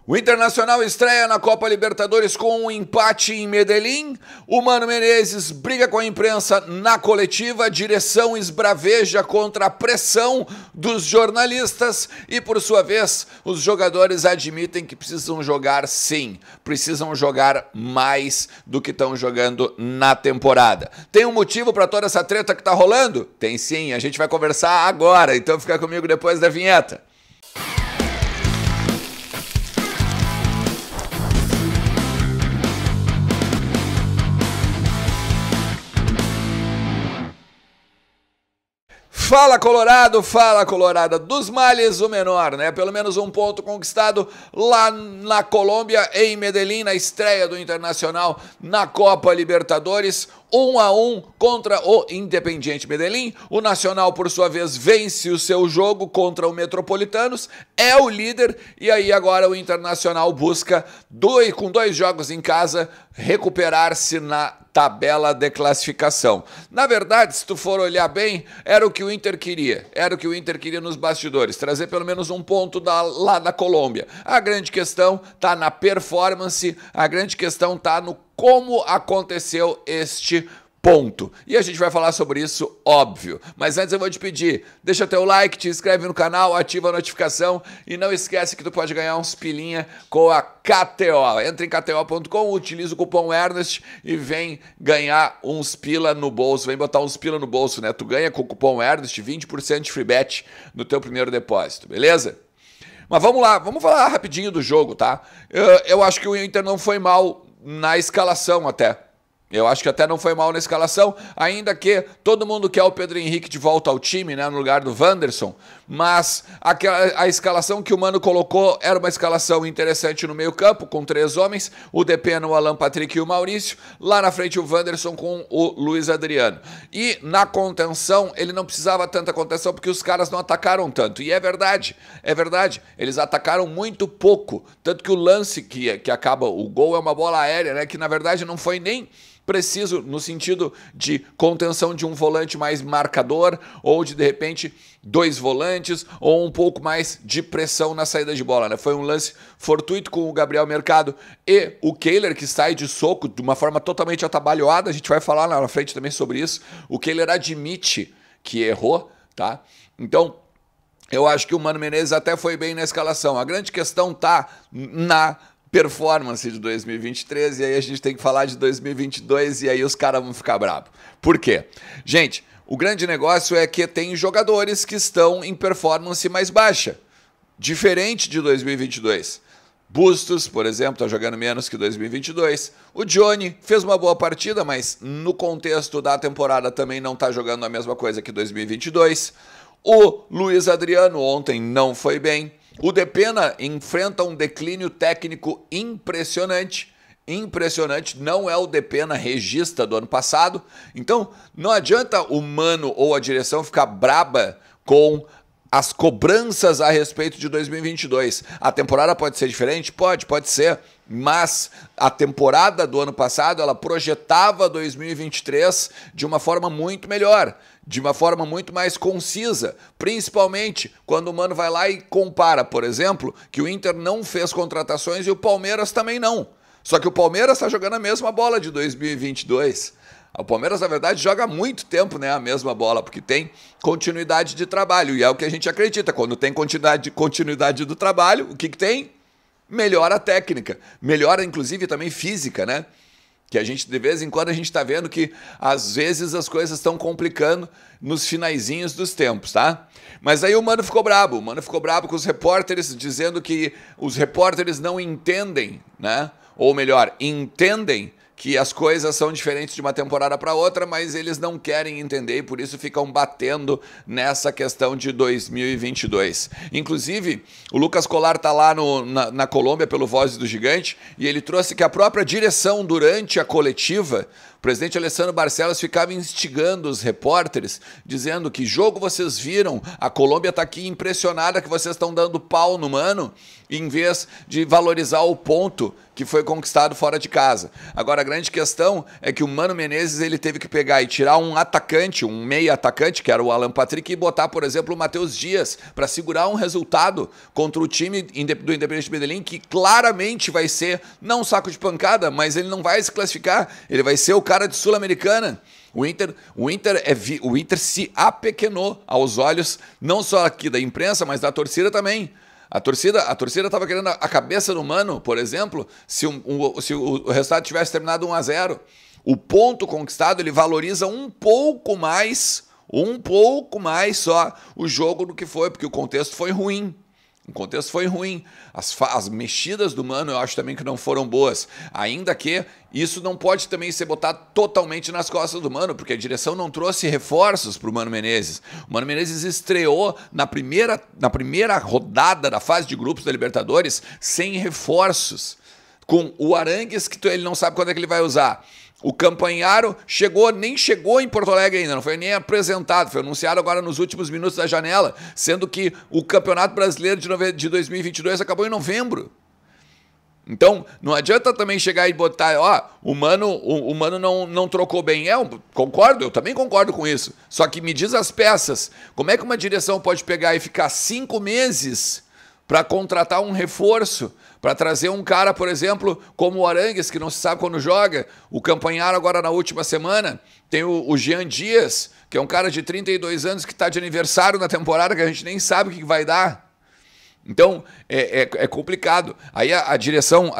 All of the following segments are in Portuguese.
O Internacional estreia na Copa Libertadores com um empate em Medellín. O Mano Menezes briga com a imprensa na coletiva. A direção esbraveja contra a pressão dos jornalistas. E, por sua vez, os jogadores admitem que precisam jogar sim. Precisam jogar mais do que estão jogando na temporada. Tem um motivo para toda essa treta que tá rolando? Tem sim, a gente vai conversar agora. Então fica comigo depois da vinheta. Fala Colorada, dos males o menor, né? Pelo menos um ponto conquistado lá na Colômbia, em Medellín, na estreia do Internacional na Copa Libertadores. 1-1 contra o Independiente Medellín. O Nacional, por sua vez, vence o seu jogo contra o Metropolitanos, é o líder, e aí agora o Internacional busca, com 2 jogos em casa, recuperar-se na tabela de classificação. Na verdade, se tu for olhar bem, era o que o Inter queria. Era o que o Inter queria nos bastidores, trazer pelo menos um ponto lá da Colômbia. A grande questão tá na performance, a grande questão tá no como aconteceu este ponto. E a gente vai falar sobre isso, óbvio. Mas antes eu vou te pedir, deixa teu like, te inscreve no canal, ativa a notificação e não esquece que tu pode ganhar uns pilinha com a KTO. Entra em kto.com, utiliza o cupom Ernest e vem ganhar uns pila no bolso. Vem botar uns pila no bolso, né? Tu ganha com o cupom Ernest 20% de free bet no teu primeiro depósito, beleza? Mas vamos lá, vamos falar rapidinho do jogo, tá? Eu acho que o Inter não foi mal na escalação até. Eu acho que até não foi mal na escalação, ainda que todo mundo quer o Pedro Henrique de volta ao time, né, no lugar do Wanderson, mas a escalação que o Mano colocou era uma escalação interessante no meio campo, com 3 homens, o Depena, o Alan Patrick e o Maurício, lá na frente o Wanderson com o Luiz Adriano. E na contenção, ele não precisava tanta contenção porque os caras não atacaram tanto, e é verdade, eles atacaram muito pouco, tanto que o lance que acaba o gol é uma bola aérea, né, que na verdade não foi nem preciso no sentido de contenção de um volante mais marcador ou de repente 2 volantes ou um pouco mais de pressão na saída de bola, né? Foi um lance fortuito com o Gabriel Mercado e o Kehler, que sai de soco de uma forma totalmente atabalhoada. A gente vai falar lá na frente também sobre isso. O Kehler admite que errou, tá? Então, eu acho que o Mano Menezes até foi bem na escalação. A grande questão tá na performance de 2023, e aí a gente tem que falar de 2022 e aí os caras vão ficar bravos. Por quê? Gente, o grande negócio é que tem jogadores que estão em performance mais baixa, diferente de 2022. Bustos, por exemplo, está jogando menos que 2022. O Johnny fez uma boa partida, mas no contexto da temporada também não está jogando a mesma coisa que 2022. O Luiz Adriano ontem não foi bem. O Depena enfrenta um declínio técnico impressionante, não é o Depena regista do ano passado, então não adianta o Mano ou a direção ficar braba com as cobranças a respeito de 2022. A temporada pode ser diferente? Pode ser, mas a temporada do ano passado, ela projetava 2023 de uma forma muito melhor, de uma forma muito mais concisa, principalmente quando o Mano vai lá e compara, por exemplo, que o Inter não fez contratações e o Palmeiras também não. Só que o Palmeiras está jogando a mesma bola de 2022. O Palmeiras, na verdade, joga há muito tempo, né, a mesma bola, porque tem continuidade de trabalho, e é o que a gente acredita. Quando tem continuidade do trabalho, o que tem? Melhora a técnica, melhora inclusive também física, né? Que a gente, de vez em quando, a gente está vendo que, às vezes, as coisas estão complicando nos finaizinhos dos tempos, tá? Mas aí o Mano ficou brabo com os repórteres, dizendo que os repórteres não entendem, né? Ou melhor, entendem que as coisas são diferentes de uma temporada para outra, mas eles não querem entender e por isso ficam batendo nessa questão de 2022. Inclusive, o Lucas Colar tá lá na Colômbia pelo Vozes do Gigante e ele trouxe que a própria direção, durante a coletiva, o presidente Alessandro Barcelos ficava instigando os repórteres, dizendo que jogo vocês viram, a Colômbia tá aqui impressionada que vocês estão dando pau no Mano, em vez de valorizar o ponto que foi conquistado fora de casa. Agora, a grande questão é que o Mano Menezes ele teve que pegar e tirar um atacante, um meia atacante, que era o Alan Patrick, e botar, por exemplo, o Matheus Dias, para segurar um resultado contra o time do Independente Medellín, que claramente vai ser, não um saco de pancada, mas ele não vai se classificar, ele vai ser o cara de Sul-Americana. O Inter se apequenou aos olhos, não só aqui da imprensa, mas da torcida também. A torcida estava querendo a cabeça do Mano, por exemplo, se o resultado tivesse terminado 1-0. O ponto conquistado, ele valoriza um pouco mais só o jogo do que foi, porque o contexto foi ruim. O contexto foi ruim. As mexidas do Mano eu acho também que não foram boas. Ainda que isso não pode também ser botado totalmente nas costas do Mano, porque a direção não trouxe reforços para o Mano Menezes. O Mano Menezes estreou na primeira rodada da fase de grupos da Libertadores sem reforços. Com o Arangues, que ele não sabe quando é que ele vai usar. O Campanharo nem chegou em Porto Alegre ainda, não foi nem apresentado, foi anunciado agora nos últimos minutos da janela, sendo que o Campeonato Brasileiro de 2022 acabou em novembro. Então, não adianta também chegar e botar, o Mano não trocou bem. Eu também concordo com isso. Só que me diz as peças, como é que uma direção pode pegar e ficar 5 meses para contratar um reforço, para trazer um cara, por exemplo, como o Arangues, que não se sabe quando joga, o Campanharo agora na última semana, tem o Jean Dias, que é um cara de 32 anos que está de aniversário na temporada, que a gente nem sabe o que vai dar. Então, é complicado. Aí a direção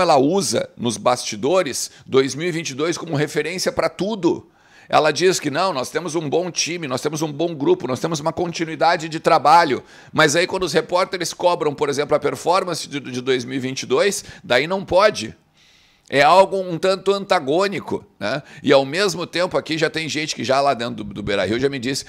ela usa nos bastidores 2022 como referência para tudo. Ela diz que não, nós temos um bom time, nós temos um bom grupo, nós temos uma continuidade de trabalho. Mas aí quando os repórteres cobram, por exemplo, a performance de 2022, daí não pode. É algo um tanto antagônico, né? E ao mesmo tempo aqui já tem gente que já lá dentro do Beira-Rio já me disse,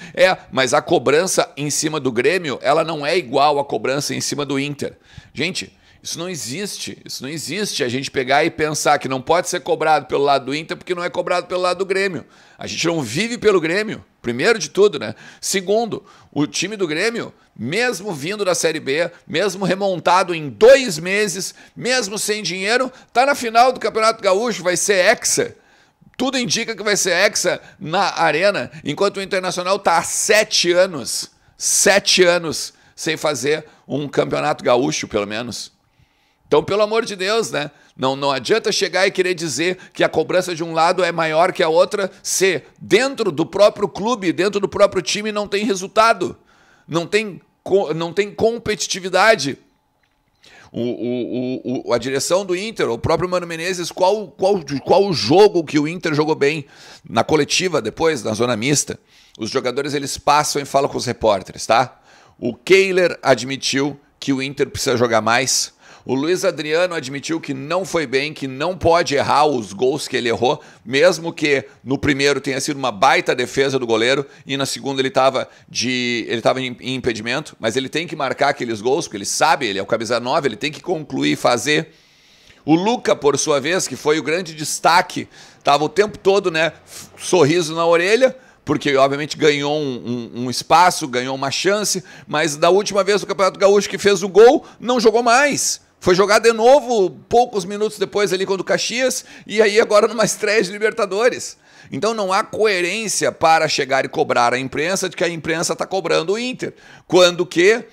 mas a cobrança em cima do Grêmio, ela não é igual à cobrança em cima do Inter. Gente, isso não existe a gente pegar e pensar que não pode ser cobrado pelo lado do Inter porque não é cobrado pelo lado do Grêmio. A gente não vive pelo Grêmio, primeiro de tudo, né? Segundo, o time do Grêmio, mesmo vindo da Série B, mesmo remontado em 2 meses, mesmo sem dinheiro, tá na final do Campeonato Gaúcho, vai ser hexa. Tudo indica que vai ser hexa na Arena, enquanto o Internacional tá há 7 anos sem fazer um Campeonato Gaúcho, pelo menos. Então, pelo amor de Deus, né? Não adianta chegar e querer dizer que a cobrança de um lado é maior que a outra se dentro do próprio clube, dentro do próprio time não tem resultado, não tem competitividade. A direção do Inter, o próprio Mano Menezes, qual o jogo que o Inter jogou bem na coletiva depois, na zona mista? Os jogadores eles passam e falam com os repórteres, tá? O Kehler admitiu que o Inter precisa jogar mais. O Luiz Adriano admitiu que não foi bem, que não pode errar os gols que ele errou, mesmo que no primeiro tenha sido uma baita defesa do goleiro e na segunda ele estava em impedimento, mas ele tem que marcar aqueles gols, porque ele sabe, ele é o camisa 9, ele tem que concluir e fazer. O Luca, por sua vez, que foi o grande destaque, estava o tempo todo, né, sorriso na orelha, porque obviamente ganhou um espaço, ganhou uma chance, mas da última vez do Campeonato Gaúcho que fez o gol, não jogou mais. Foi jogar de novo poucos minutos depois ali contra o Caxias e aí agora numa estreia de Libertadores. Então não há coerência para chegar e cobrar a imprensa de que a imprensa está cobrando o Inter, quando que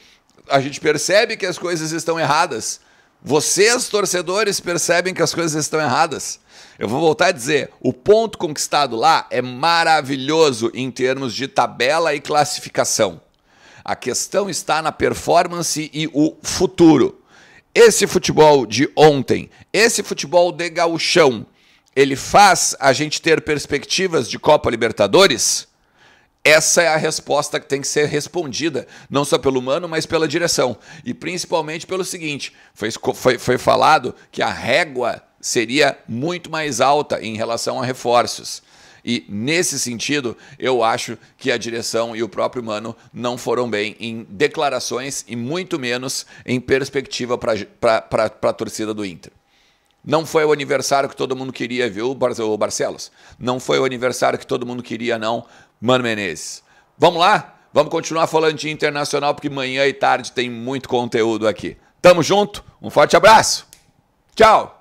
a gente percebe que as coisas estão erradas. Vocês, torcedores, percebem que as coisas estão erradas. Eu vou voltar a dizer, o ponto conquistado lá é maravilhoso em termos de tabela e classificação. A questão está na performance e o futuro. Esse futebol de ontem, esse futebol de gauchão, ele faz a gente ter perspectivas de Copa Libertadores? Essa é a resposta que tem que ser respondida, não só pelo Mano, mas pela direção. E principalmente pelo seguinte, foi falado que a régua seria muito mais alta em relação a reforços. E nesse sentido, eu acho que a direção e o próprio Mano não foram bem em declarações e muito menos em perspectiva para a torcida do Inter. Não foi o aniversário que todo mundo queria, viu, Barcelos? Não foi o aniversário que todo mundo queria, não, Mano Menezes. Vamos lá? Vamos continuar falando de Internacional, porque manhã e tarde tem muito conteúdo aqui. Tamo junto, um forte abraço. Tchau.